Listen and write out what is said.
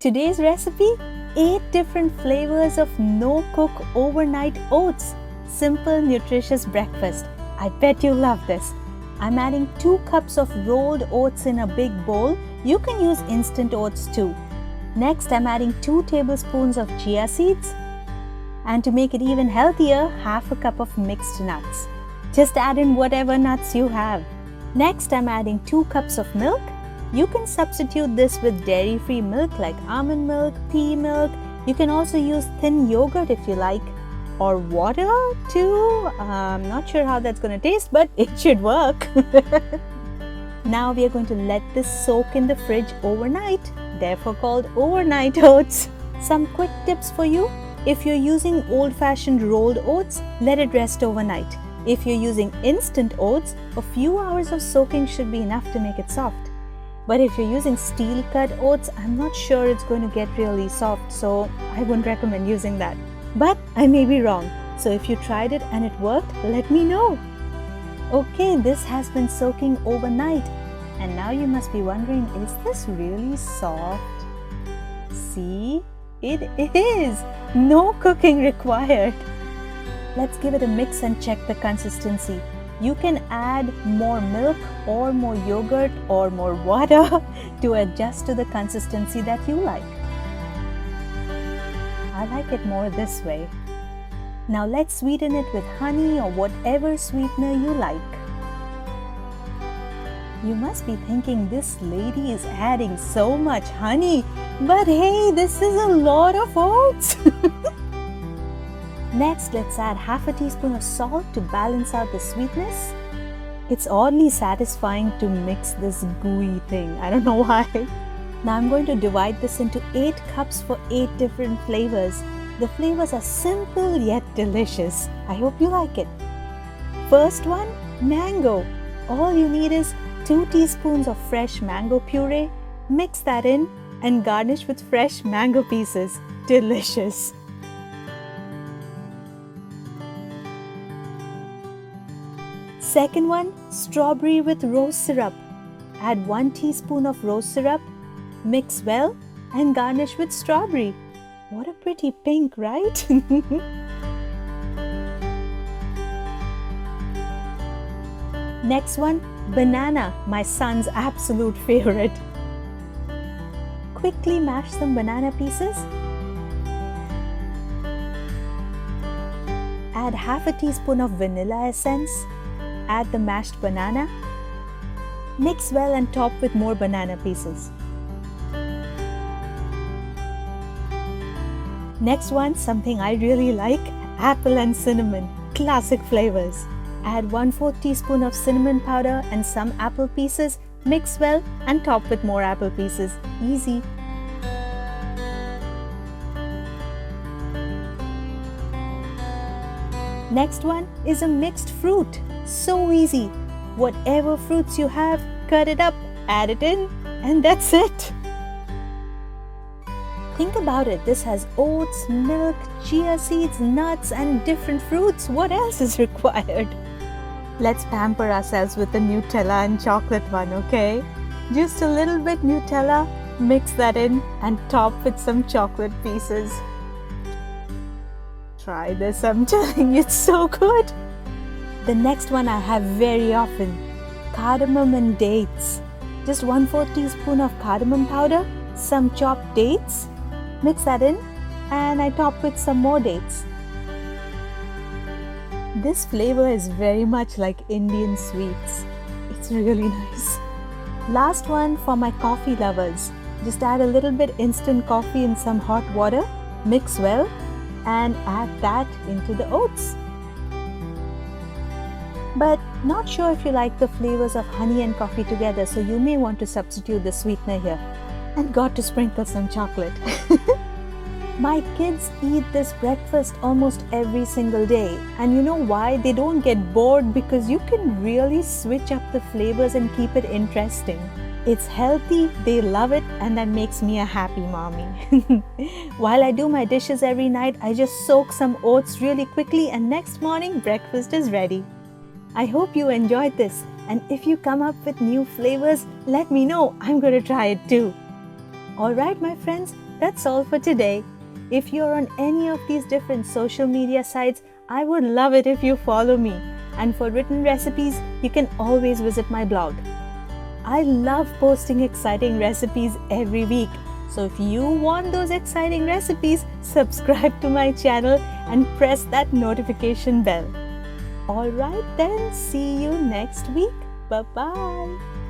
Today's recipe, 8 different flavors of no-cook overnight oats. Simple, nutritious breakfast. I bet you love this. I'm adding 2 cups of rolled oats in a big bowl. You can use instant oats too. Next, I'm adding 2 tablespoons of chia seeds. And to make it even healthier, half a cup of mixed nuts. Just add in whatever nuts you have. Next, I'm adding 2 cups of milk. You can substitute this with dairy-free milk like almond milk, pea milk. You can also use thin yogurt if you like, or water too. I'm not sure how that's going to taste, but it should work. Now we are going to let this soak in the fridge overnight, therefore called overnight oats. Some quick tips for you. If you're using old-fashioned rolled oats, let it rest overnight. If you're using instant oats, a few hours of soaking should be enough to make it soft. But if you're using steel-cut oats, I'm not sure it's going to get really soft, so I wouldn't recommend using that. But I may be wrong, so if you tried it and it worked, let me know. Okay, this has been soaking overnight, and now you must be wondering, is this really soft? See, it is! No cooking required. Let's give it a mix and check the consistency. You can add more milk or more yogurt or more water to adjust to the consistency that you like. I like it more this way. Now let's sweeten it with honey or whatever sweetener you like. You must be thinking this lady is adding so much honey, but hey, this is a lot of oats. Next, let's add half a teaspoon of salt to balance out the sweetness. It's oddly satisfying to mix this gooey thing. I don't know why. Now I'm going to divide this into 8 cups for 8 different flavors. The flavors are simple yet delicious. I hope you like it. First one, mango. All you need is 2 teaspoons of fresh mango puree. Mix that in and garnish with fresh mango pieces. Delicious. Second one, strawberry with rose syrup. Add 1 teaspoon of rose syrup, mix well and garnish with strawberry. What a pretty pink, right? Next one, banana, my son's absolute favorite. Quickly mash some banana pieces. Add half a teaspoon of vanilla essence. Add the mashed banana. Mix well and top with more banana pieces. Next one, something I really like, apple and cinnamon, classic flavors. Add 1/4 teaspoon of cinnamon powder and some apple pieces. Mix well and top with more apple pieces. Easy. Next one is a mixed fruit. So easy. Whatever fruits you have, cut it up, add it in, and that's it. Think about it. This has oats, milk, chia seeds, nuts, and different fruits. What else is required? Let's pamper ourselves with the Nutella and chocolate one, okay? Just a little bit Nutella, mix that in, and top with some chocolate pieces. Try this, I'm telling you, it's so good. The next one I have very often, cardamom and dates. Just 1/4 teaspoon of cardamom powder, some chopped dates. Mix that in and I top with some more dates. This flavor is very much like Indian sweets. It's really nice. Last one for my coffee lovers. Just add a little bit instant coffee in some hot water, mix well and add that into the oats. But not sure if you like the flavors of honey and coffee together, so you may want to substitute the sweetener here. And got to sprinkle some chocolate. My kids eat this breakfast almost every single day. And you know why? They don't get bored because you can really switch up the flavors and keep it interesting. It's healthy, they love it, and that makes me a happy mommy. While I do my dishes every night, I just soak some oats really quickly and next morning breakfast is ready. I hope you enjoyed this, and if you come up with new flavors, let me know. I'm going to try it too. Alright my friends, That's all for today. If you're on any of these different social media sites, I would love it if you follow me. And for written recipes, you can always visit my blog. I love posting exciting recipes every week. So if you want those exciting recipes, subscribe to my channel and press that notification bell. Alright then, see you next week. Bye-bye.